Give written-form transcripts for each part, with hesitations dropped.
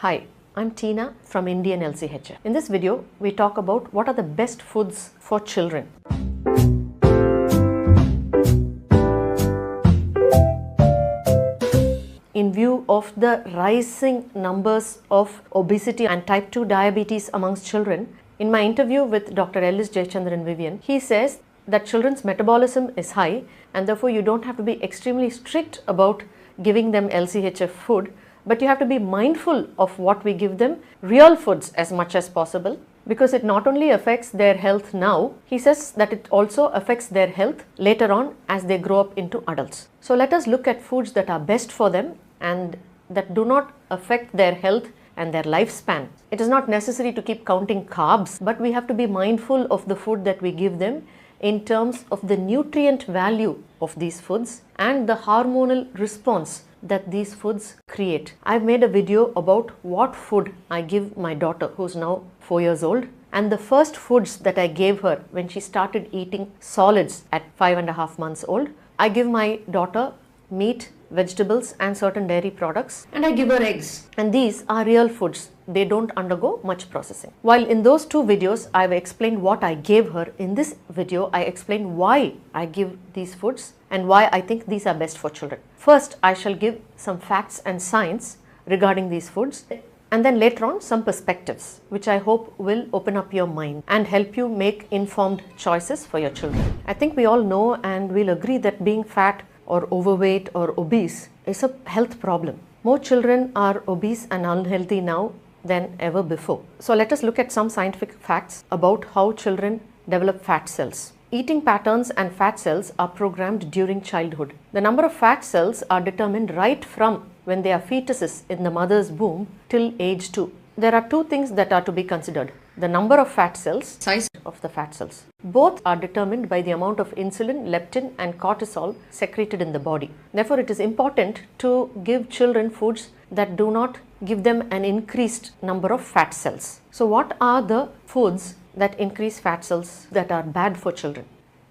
Hi, I'm Tina from Indian LCHF. In this video, we talk about what are the best foods for children. In view of the rising numbers of obesity and type 2 diabetes amongst children, in my interview with Dr. Ellis Jayachandran Vivian, he says that children's metabolism is high and therefore you don't have to be extremely strict about giving them LCHF food, but you have to be mindful of what we give them, real foods as much as possible, because it not only affects their health now, he says that it also affects their health later on as they grow up into adults. So let us look at foods that are best for them and that do not affect their health and their lifespan. It is not necessary to keep counting carbs, but we have to be mindful of the food that we give them in terms of the nutrient value of these foods and the hormonal response that these foods create. I've made a video about what food I give my daughter, who's now 4 years old, and the first foods that I gave her when she started eating solids at 5.5 months old. I give my daughter meat, vegetables and certain dairy products, and I give her eggs, and these are real foods. They don't undergo much processing. While in those two videos I've explained what I gave her, in this video I explain why I give these foods and why I think these are best for children. First, I shall give some facts and science regarding these foods, and then later on some perspectives which I hope will open up your mind and help you make informed choices for your children. I think we all know and we'll agree that being fat or overweight or obese is a health problem. More children are obese and unhealthy now than ever before. So let us look at some scientific facts about how children develop fat cells. Eating patterns and fat cells are programmed during childhood. The number of fat cells are determined right from when they are fetuses in the mother's womb till age 2. There are two things that are to be considered: the number of fat cells, size of the fat cells. Both are determined by the amount of insulin, leptin and cortisol secreted in the body. Therefore, it is important to give children foods that do not give them an increased number of fat cells. So what are the foods that increase fat cells that are bad for children?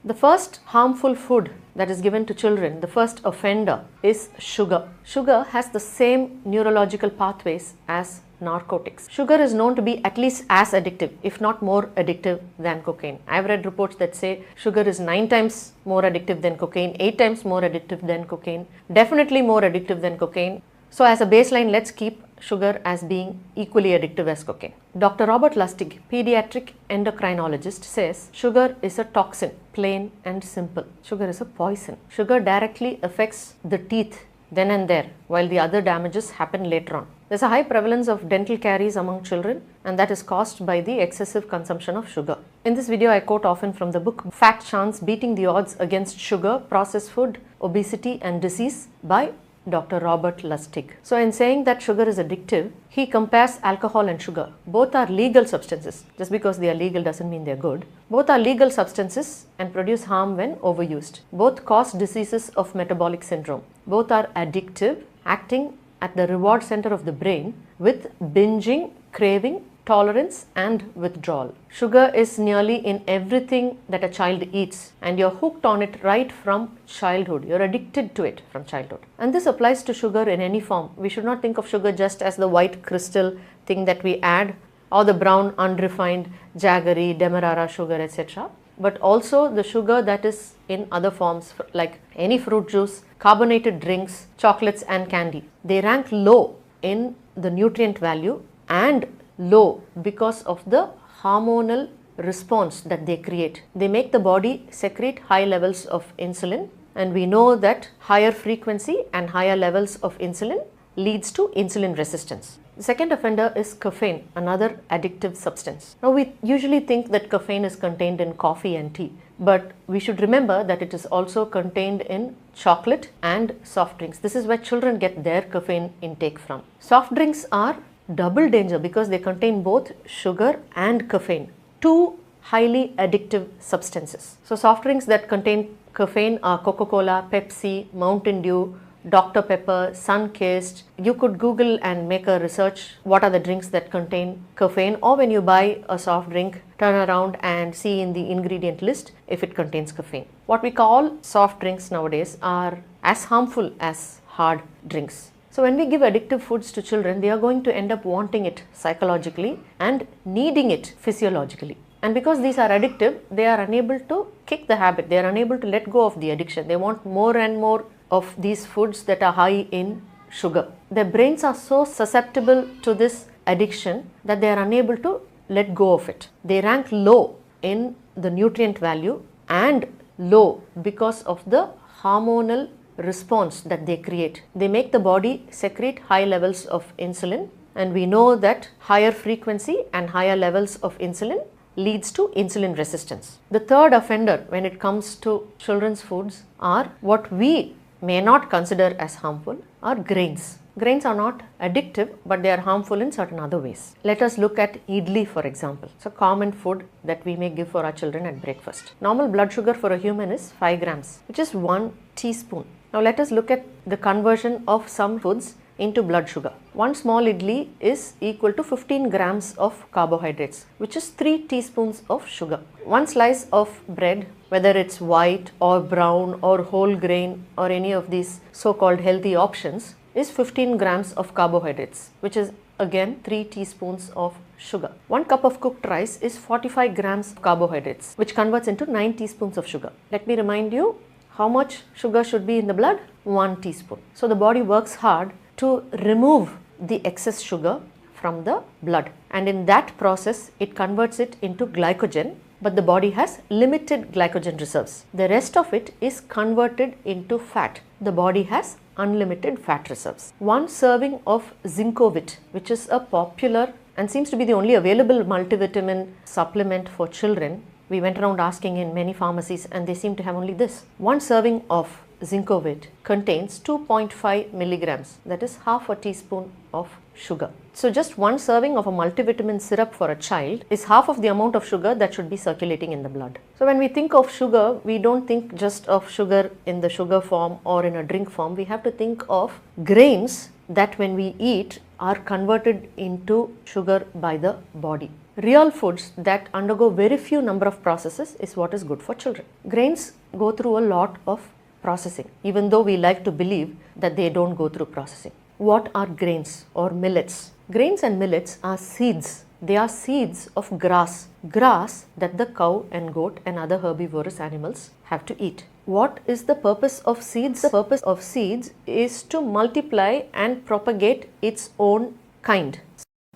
The first harmful food that is given to children, the first offender, is sugar. Sugar has the same neurological pathways as narcotics. Sugar is known to be at least as addictive, if not more addictive than cocaine. I've read reports that say sugar is 9 times more addictive than cocaine, 8 times more addictive than cocaine, definitely more addictive than cocaine. So as a baseline, let's keep sugar as being equally addictive as cocaine. Dr. Robert Lustig, pediatric endocrinologist, says sugar is a toxin, plain and simple. Sugar is a poison. Sugar directly affects the teeth then and there, while the other damages happen later on. There's a high prevalence of dental caries among children, and that is caused by the excessive consumption of sugar. In this video, I quote often from the book Fat Chance: Beating the Odds Against Sugar, Processed Food, Obesity and Disease by Dr. Robert Lustig. So in saying that sugar is addictive, he compares alcohol and sugar. Both are legal substances. Just because they are legal doesn't mean they're good. Both are legal substances and produce harm when overused. Both cause diseases of metabolic syndrome. Both are addictive, acting at the reward center of the brain with binging, craving, tolerance and withdrawal. Sugar is nearly in everything that a child eats, and you're hooked on it right from childhood. You're addicted to it from childhood. And this applies to sugar in any form. We should not think of sugar just as the white crystal thing that we add, or the brown unrefined jaggery, demerara sugar, etc. But also the sugar that is in other forms like any fruit juice, carbonated drinks, chocolates and candy. They rank low in the nutrient value and low because of the hormonal response that they create. They make the body secrete high levels of insulin, and we know that higher frequency and higher levels of insulin leads to insulin resistance. The second offender is caffeine, another addictive substance. Now we usually think that caffeine is contained in coffee and tea, but we should remember that it is also contained in chocolate and soft drinks. This is where children get their caffeine intake from. Soft drinks are double danger because they contain both sugar and caffeine, two highly addictive substances. So soft drinks that contain caffeine are Coca-Cola, Pepsi, Mountain Dew, Dr. Pepper, Sunkist. You could Google and make a research what are the drinks that contain caffeine, or when you buy a soft drink, turn around and see in the ingredient list if it contains caffeine. What we call soft drinks nowadays are as harmful as hard drinks. So when we give addictive foods to children, they are going to end up wanting it psychologically and needing it physiologically. And because these are addictive, they are unable to kick the habit. They are unable to let go of the addiction. They want more and more of these foods that are high in sugar. Their brains are so susceptible to this addiction that they are unable to let go of it. They rank low in the nutrient value and low because of the hormonal response that they create. They make the body secrete high levels of insulin, and we know that higher frequency and higher levels of insulin leads to insulin resistance. The third offender when it comes to children's foods are what we may not consider as harmful are grains. Grains are not addictive, but they are harmful in certain other ways. Let us look at idli, for example. It's a common food that we may give for our children at breakfast. Normal blood sugar for a human is 5 grams, which is 1 teaspoon. Now let us look at the conversion of some foods into blood sugar. One small idli is equal to 15 grams of carbohydrates, which is 3 teaspoons of sugar. One slice of bread, whether it's white or brown or whole grain or any of these so-called healthy options, is 15 grams of carbohydrates, which is again 3 teaspoons of sugar. 1 cup of cooked rice is 45 grams of carbohydrates, which converts into 9 teaspoons of sugar. Let me remind you how much sugar should be in the blood? 1 teaspoon. So the body works hard to remove the excess sugar from the blood, and in that process it converts it into glycogen, but the body has limited glycogen reserves. The rest of it is converted into fat. The body has unlimited fat reserves. One serving of Zincovit, which is a popular and seems to be the only available multivitamin supplement for children. We went around asking in many pharmacies and they seem to have only this. One serving of Zincovit contains 2.5 milligrams, that is half a teaspoon of sugar. So just one serving of a multivitamin syrup for a child is half of the amount of sugar that should be circulating in the blood. So when we think of sugar, we don't think just of sugar in the sugar form or in a drink form. We have to think of grains that when we eat are converted into sugar by the body. Real foods that undergo very few number of processes is what is good for children. Grains go through a lot of processing, even though we like to believe that they don't go through processing. What are grains or millets? Grains and millets are seeds. They are seeds of grass that the cow and goat and other herbivorous animals have to eat. What is the purpose of seeds? The purpose of seeds is to multiply and propagate its own kind.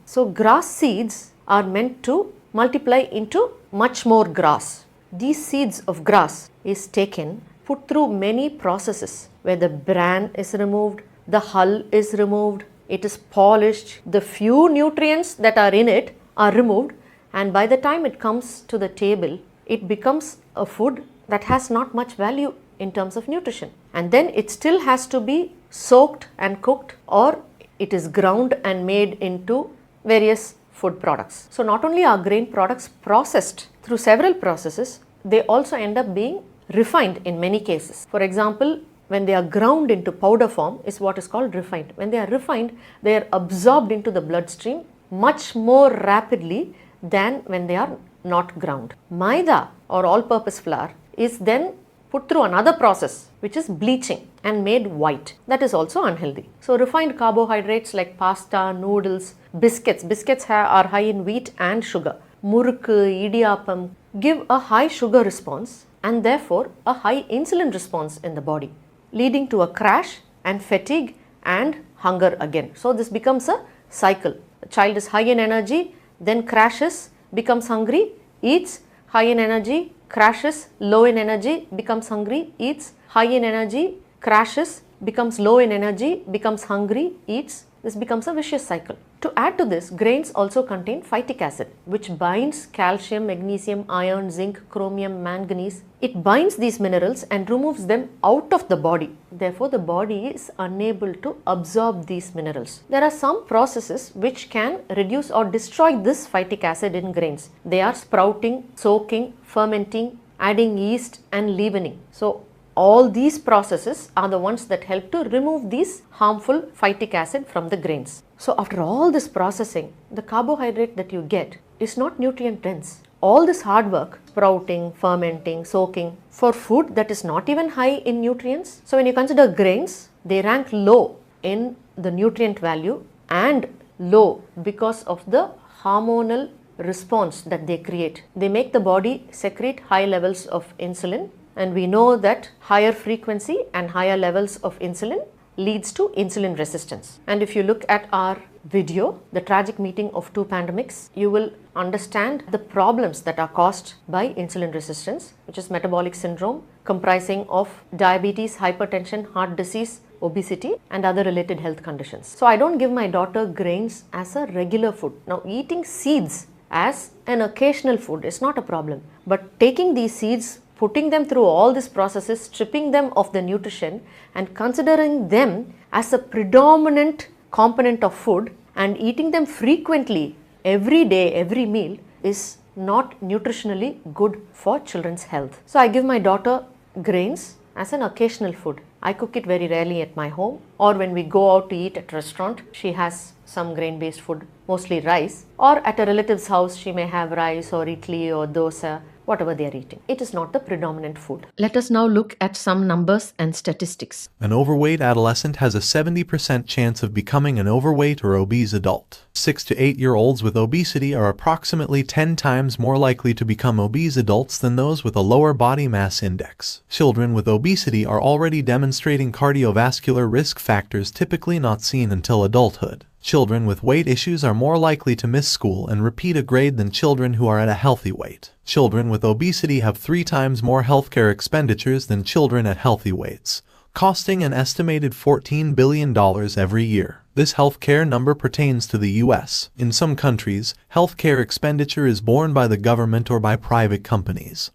So grass seeds are meant to multiply into much more grass. These seeds of grass is taken, put through many processes where the bran is removed, the hull is removed, it is polished, the few nutrients that are in it are removed, and by the time it comes to the table, it becomes a food that has not much value in terms of nutrition. And then it still has to be soaked and cooked, or it is ground and made into various food products. So not only are grain products processed through several processes, they also end up being refined in many cases. For example, when they are ground into powder form is what is called refined. When they are refined, they are absorbed into the bloodstream much more rapidly than when they are not ground. Maida or all-purpose flour is then put through another process, which is bleaching, and made white. That is also unhealthy. So refined carbohydrates like pasta, noodles, biscuits are high in wheat and sugar. Murukku, idiyappam give a high sugar response and therefore a high insulin response in the body, leading to a crash and fatigue and hunger again. So this becomes a cycle. The child is high in energy, then crashes, becomes hungry, eats, high in energy, crashes, low in energy, becomes hungry, eats, high in energy, crashes, becomes low in energy, becomes hungry, eats. This becomes a vicious cycle. To add to this, grains also contain phytic acid, which binds calcium, magnesium, iron, zinc, chromium, manganese. It binds these minerals and removes them out of the body. Therefore, the body is unable to absorb these minerals. There are some processes which can reduce or destroy this phytic acid in grains. They are sprouting, soaking, fermenting, adding yeast and leavening. So all these processes are the ones that help to remove these harmful phytic acid from the grains. So after all this processing, the carbohydrate that you get is not nutrient dense. All this hard work, sprouting, fermenting, soaking, for food that is not even high in nutrients. So when you consider grains, they rank low in the nutrient value and low because of the hormonal response that they create. They make the body secrete high levels of insulin, and we know that higher frequency and higher levels of insulin leads to insulin resistance. And if you look at our video, The Tragic Meeting of Two Pandemics, you will understand the problems that are caused by insulin resistance, which is metabolic syndrome comprising of diabetes, hypertension, heart disease, obesity and other related health conditions. So I don't give my daughter grains as a regular food. Now eating seeds as an occasional food is not a problem, but taking these seeds, putting them through all these processes, stripping them of the nutrition and considering them as a predominant component of food and eating them frequently every day, every meal is not nutritionally good for children's health. So I give my daughter grains as an occasional food. I cook it very rarely at my home, or when we go out to eat at a restaurant, she has some grain-based food, mostly rice, or at a relative's house she may have rice or idli or dosa, whatever they are eating. It is not the predominant food. Let us now look at some numbers and statistics. An overweight adolescent has a 70% chance of becoming an overweight or obese adult. 6 to 8-year-olds with obesity are approximately 10 times more likely to become obese adults than those with a lower body mass index. Children with obesity are already demonstrating cardiovascular risk factors typically not seen until adulthood. Children with weight issues are more likely to miss school and repeat a grade than children who are at a healthy weight. Children with obesity have 3 times more healthcare expenditures than children at healthy weights, costing an estimated $14 billion every year. This healthcare number pertains to the U.S. In some countries, healthcare expenditure is borne by the government or by private companies.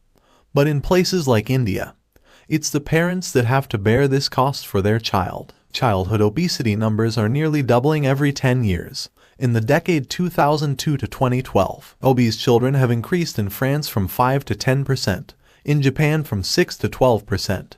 But in places like India, it's the parents that have to bear this cost for their child. Childhood obesity numbers are nearly doubling every 10 years. In the decade 2002 to 2012, obese children have increased in France from 5 to 10%, in Japan from 6 to 12%,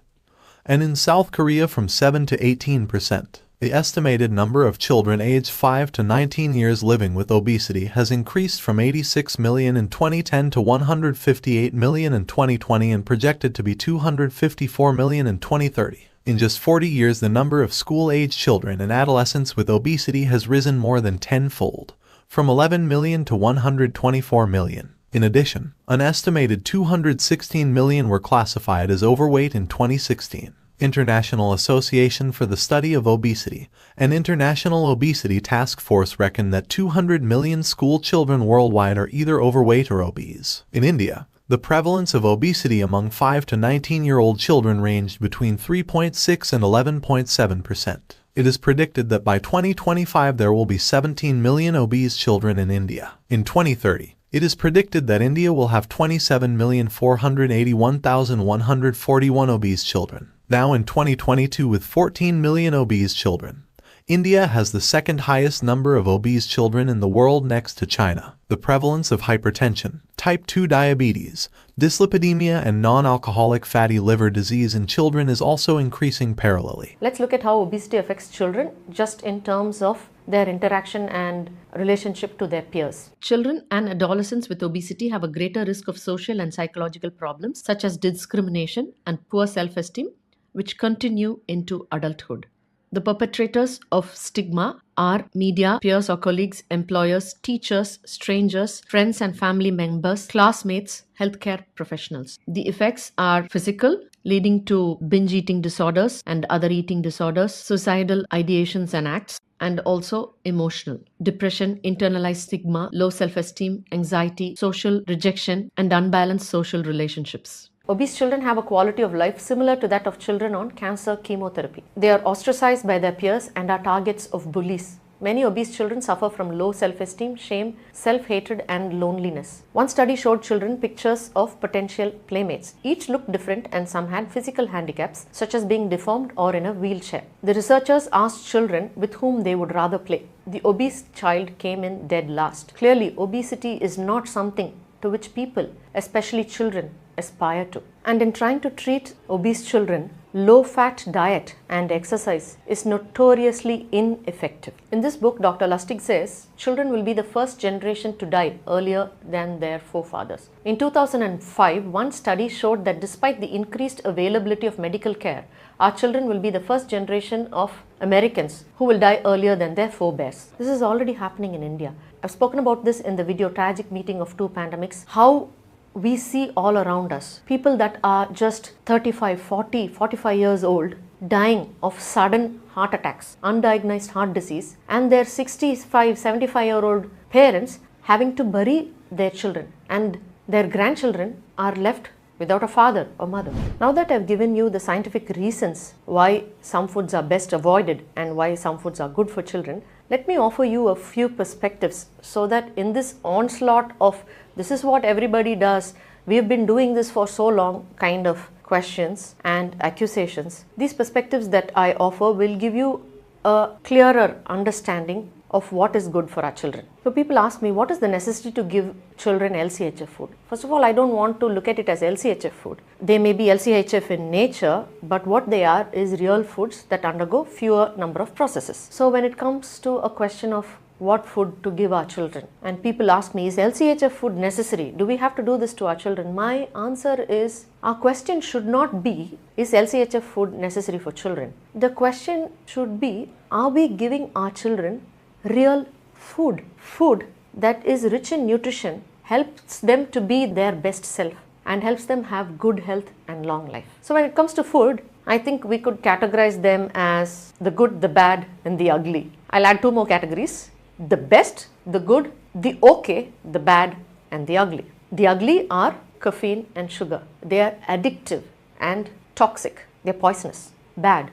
and in South Korea from 7 to 18%. The estimated number of children aged 5 to 19 years living with obesity has increased from 86 million in 2010 to 158 million in 2020 and projected to be 254 million in 2030. In just 40 years, the number of school-age children and adolescents with obesity has risen more than tenfold, from 11 million to 124 million. In addition, an estimated 216 million were classified as overweight in 2016. International Association for the Study of Obesity and International Obesity Task Force reckon that 200 million school children worldwide are either overweight or obese. In India, the prevalence of obesity among 5 to 19-year-old children ranged between 3.6 and 11.7%. It is predicted that by 2025 there will be 17 million obese children in India. In 2030, it is predicted that India will have 27,481,141 obese children. Now in 2022, with 14 million obese children, India has the second highest number of obese children in the world next to China. The prevalence of hypertension, type 2 diabetes, dyslipidemia and non-alcoholic fatty liver disease in children is also increasing parallelly. Let's look at how obesity affects children just in terms of their interaction and relationship to their peers. Children and adolescents with obesity have a greater risk of social and psychological problems such as discrimination and poor self-esteem, which continue into adulthood. The perpetrators of stigma are media, peers or colleagues, employers, teachers, strangers, friends and family members, classmates, healthcare professionals. The effects are physical, leading to binge eating disorders and other eating disorders, suicidal ideations and acts, and also emotional. Depression, internalized stigma, low self-esteem, anxiety, social rejection, and unbalanced social relationships. Obese children have a quality of life similar to that of children on cancer chemotherapy. They are ostracized by their peers and are targets of bullies. Many obese children suffer from low self-esteem, shame, self-hatred and loneliness. One study showed children pictures of potential playmates. Each looked different and some had physical handicaps such as being deformed or in a wheelchair. The researchers asked children with whom they would rather play. The obese child came in dead last. Clearly, obesity is not something to which people, especially children, aspire to. And in trying to treat obese children, low-fat diet and exercise is notoriously ineffective. In this book, Dr. Lustig says children will be the first generation to die earlier than their forefathers. In 2005, one study showed that despite the increased availability of medical care, our children will be the first generation of Americans who will die earlier than their forebears. This is already happening in India. I've spoken about this in the video Tragic Meeting of Two Pandemics, how we see all around us people that are just 35, 40, 45 years old dying of sudden heart attacks, undiagnosed heart disease, and their 65, 75-year-old parents having to bury their children, and their grandchildren are left without a father or mother. Now that I've given you the scientific reasons why some foods are best avoided and why some foods are good for children, let me offer you a few perspectives so that in this onslaught of this is what everybody does, we have been doing this for so long kind of questions and accusations, these perspectives that I offer will give you a clearer understanding of what is good for our children. So people ask me, what is the necessity to give children LCHF food? First of all, I don't want to look at it as LCHF food. They may be LCHF in nature, but what they are is real foods that undergo fewer number of processes. So when it comes to a question of what food to give our children, and people ask me, is LCHF food necessary? Do we have to do this to our children? My answer is, our question should not be, is LCHF food necessary for children? The question should be, are we giving our children real food? Food that is rich in nutrition, helps them to be their best self and helps them have good health and long life. So when it comes to food, I think we could categorize them as the good, the bad and the ugly. I'll add two more categories: the best, the good, the okay, the bad and the ugly. The ugly are caffeine and sugar. They are addictive and toxic. They're poisonous. Bad.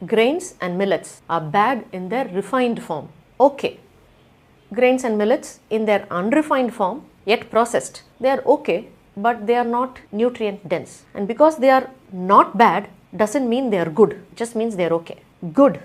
Grains and millets are bad in their refined form. Okay. Grains and millets in their unrefined form, yet processed, they are okay, but they are not nutrient dense. And because they are not bad doesn't mean they are good, it just means they are okay. Good.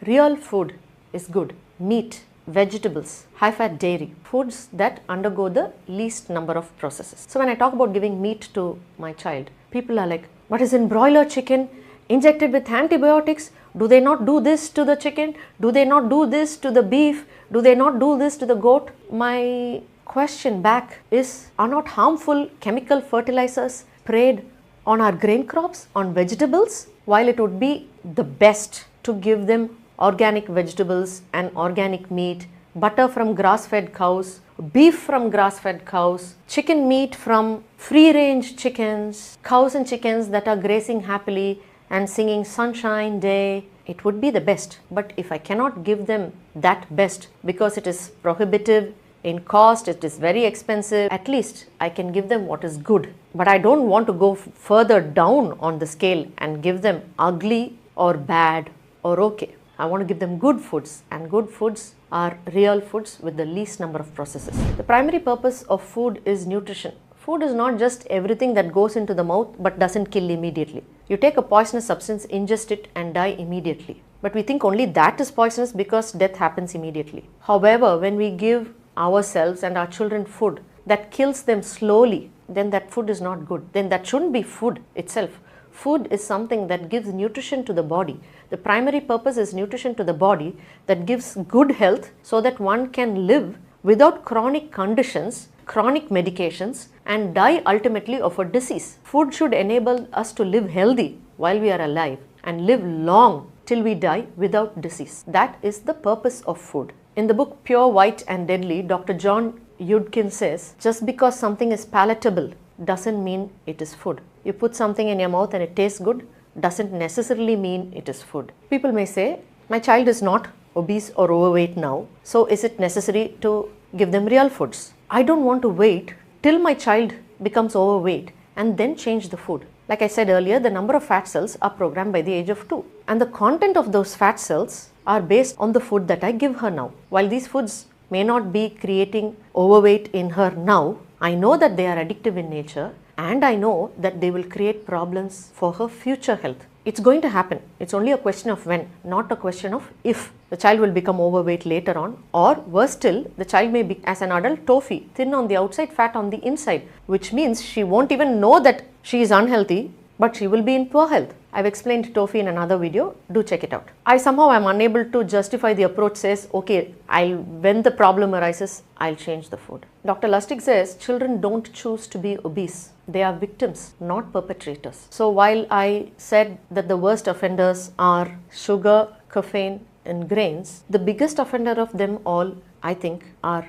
Real food is good. Meat, vegetables, high-fat dairy, foods that undergo the least number of processes. So when I talk about giving meat to my child, people are like, what is in broiler chicken? Injected with antibiotics? Do they not do this to the chicken? Do they not do this to the beef? Do they not do this to the goat? My question back is, are not harmful chemical fertilizers sprayed on our grain crops, on vegetables? While it would be the best to give them organic vegetables and organic meat, butter from grass-fed cows, beef from grass-fed cows, chicken meat from free-range chickens, cows and chickens that are grazing happily and singing sunshine day, it would be the best. But if I cannot give them that best because it is prohibitive in cost, it is very expensive, at least I can give them what is good. But I don't want to go further down on the scale and give them ugly or bad or okay. I want to give them good foods, and good foods are real foods with the least number of processes. The primary purpose of food is nutrition. Food is not just everything that goes into the mouth but doesn't kill immediately. You take a poisonous substance, ingest it and die immediately. But we think only that is poisonous because death happens immediately. However, when we give ourselves and our children food that kills them slowly, then that food is not good. Then that shouldn't be food itself. Food is something that gives nutrition to the body. The primary purpose is nutrition to the body that gives good health so that one can live without chronic conditions, chronic medications, and die ultimately of a disease. Food should enable us to live healthy while we are alive and live long till we die without disease. That is the purpose of food. In the book Pure, White and Deadly, Dr. John Yudkin says, just because something is palatable doesn't mean it is food. You put something in your mouth and it tastes good doesn't necessarily mean it is food. People may say, my child is not obese or overweight now, so is it necessary to give them real foods? I don't want to wait till my child becomes overweight and then change the food. Like I said earlier, the number of fat cells are programmed by the age of 2. And the content of those fat cells are based on the food that I give her now. While these foods may not be creating overweight in her now, I know that they are addictive in nature and I know that they will create problems for her future health. It's going to happen. It's only a question of when, not a question of if. The child will become overweight later on, or worse still, the child may be, as an adult, toffee, thin on the outside, fat on the inside, which means she won't even know that she is unhealthy but she will be in poor health. I've explained TOEFI in another video. Do check it out. I somehow am unable to justify the approach says, okay, when the problem arises, I'll change the food. Dr. Lustig says children don't choose to be obese. They are victims, not perpetrators. So while I said that the worst offenders are sugar, caffeine, and grains, the biggest offender of them all, I think, are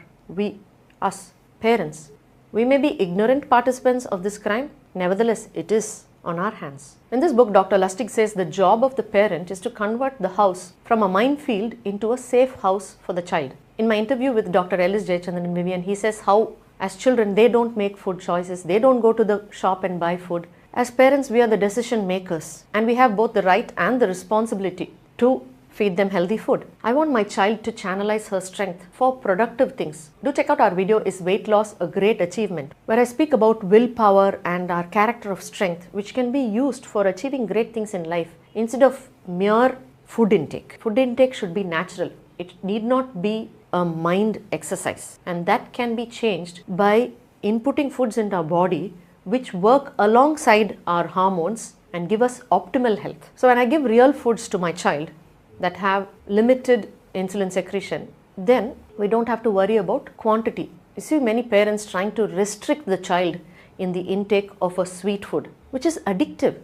us, parents. We may be ignorant participants of this crime, nevertheless, it is on our hands. In this book, Dr. Lustig says the job of the parent is to convert the house from a minefield into a safe house for the child. In my interview with Dr. Ellis Jayachandran Vivian, he says how as children they don't make food choices, they don't go to the shop and buy food. As parents, we are the decision makers and we have both the right and the responsibility to feed them healthy food. I want my child to channelize her strength for productive things. Do check out our video, Is Weight Loss a Great Achievement?, where I speak about willpower and our character of strength, which can be used for achieving great things in life instead of mere food intake. Food intake should be natural. It need not be a mind exercise, and that can be changed by inputting foods into our body which work alongside our hormones and give us optimal health. So when I give real foods to my child that have limited insulin secretion, then we don't have to worry about quantity. You see many parents trying to restrict the child in the intake of a sweet food, which is addictive.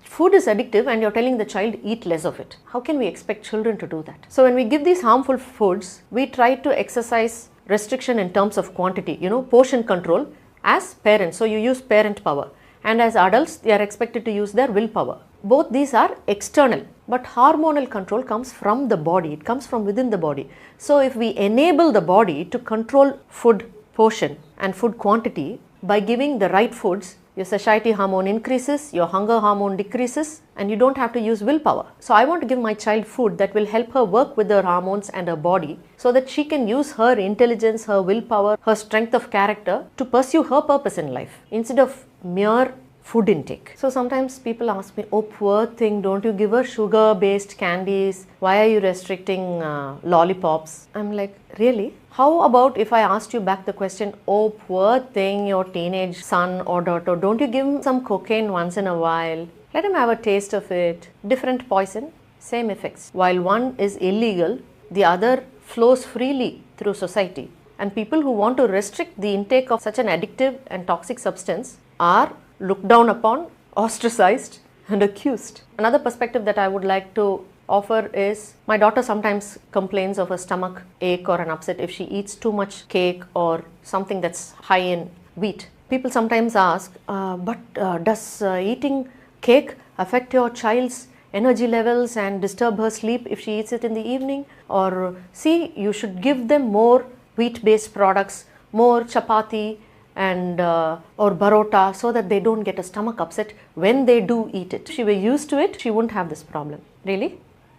Food is addictive and you're telling the child eat less of it. How can we expect children to do that? So when we give these harmful foods, we try to exercise restriction in terms of quantity, portion control as parents. So you use parent power, and as adults, they are expected to use their willpower. Both these are external, but hormonal control comes from the body. It comes from within the body. So if we enable the body to control food portion and food quantity by giving the right foods, your satiety hormone increases, your hunger hormone decreases, and you don't have to use willpower. So I want to give my child food that will help her work with her hormones and her body so that she can use her intelligence, her willpower, her strength of character to pursue her purpose in life instead of mere food intake. So sometimes people ask me, oh poor thing, don't you give her sugar based candies? Why are you restricting lollipops? I'm like, really? How about if I asked you back the question, oh poor thing, your teenage son or daughter, don't you give him some cocaine once in a while? Let him have a taste of it. Different poison, same effects. While one is illegal, the other flows freely through society. And people who want to restrict the intake of such an addictive and toxic substance are looked down upon, ostracized, and accused. Another perspective that I would like to offer is, my daughter sometimes complains of a stomach ache or an upset if she eats too much cake or something that's high in wheat. People sometimes ask, does eating cake affect your child's energy levels and disturb her sleep if she eats it in the evening? Or see, you should give them more wheat-based products, more chapati and or barota, so that they don't get a stomach upset when they do eat it. If she were used to it, she wouldn't have this problem. Really?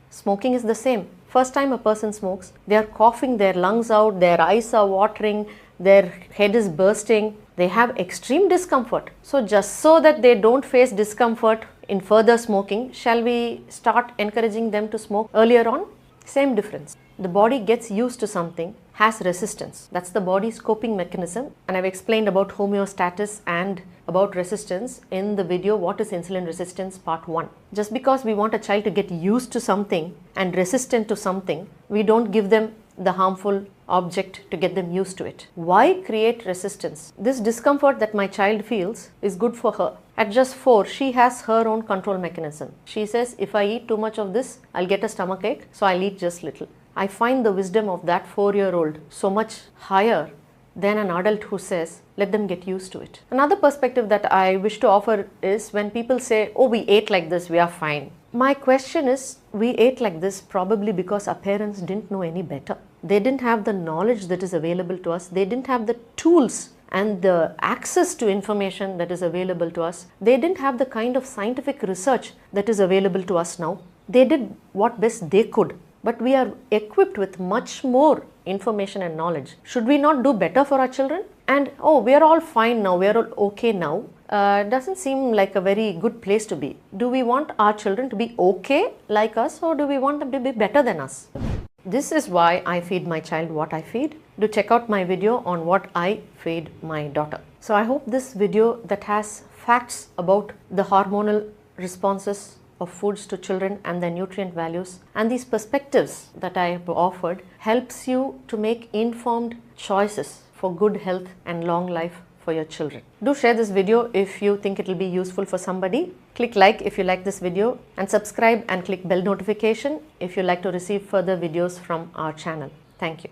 Smoking is the same. First time a person smokes, they are coughing their lungs out, their eyes are watering, their head is bursting, they have extreme discomfort. So just so that they don't face discomfort in further smoking, shall we start encouraging them to smoke earlier on? Same difference. The body gets used to something, has resistance. That's the body's coping mechanism, and I've explained about homeostasis and about resistance in the video What is Insulin Resistance Part 1. Just because we want a child to get used to something and resistant to something, we don't give them the harmful object to get them used to it. Why create resistance? This discomfort that my child feels is good for her. At just 4, she has her own control mechanism. She says, if I eat too much of this, I'll get a stomach ache, so I'll eat just little. I find the wisdom of that 4-year-old so much higher than an adult who says, let them get used to it. Another perspective that I wish to offer is when people say, oh, we ate like this, we are fine. My question is, we ate like this probably because our parents didn't know any better. They didn't have the knowledge that is available to us. They didn't have the tools and the access to information that is available to us. They didn't have the kind of scientific research that is available to us now. They did what best they could. But we are equipped with much more information and knowledge. Should we not do better for our children? And oh, we are all fine now, we are all okay now. Doesn't seem like a very good place to be. Do we want our children to be okay like us, or do we want them to be better than us? This is why I feed my child what I feed. Do check out my video on what I feed my daughter. So I hope this video that has facts about the hormonal responses of foods to children and their nutrient values, and these perspectives that I have offered helps you to make informed choices for good health and long life for your children. Do share this video if you think it will be useful for somebody. Click like if you like this video, and subscribe and click bell notification if you like to receive further videos from our channel. Thank you.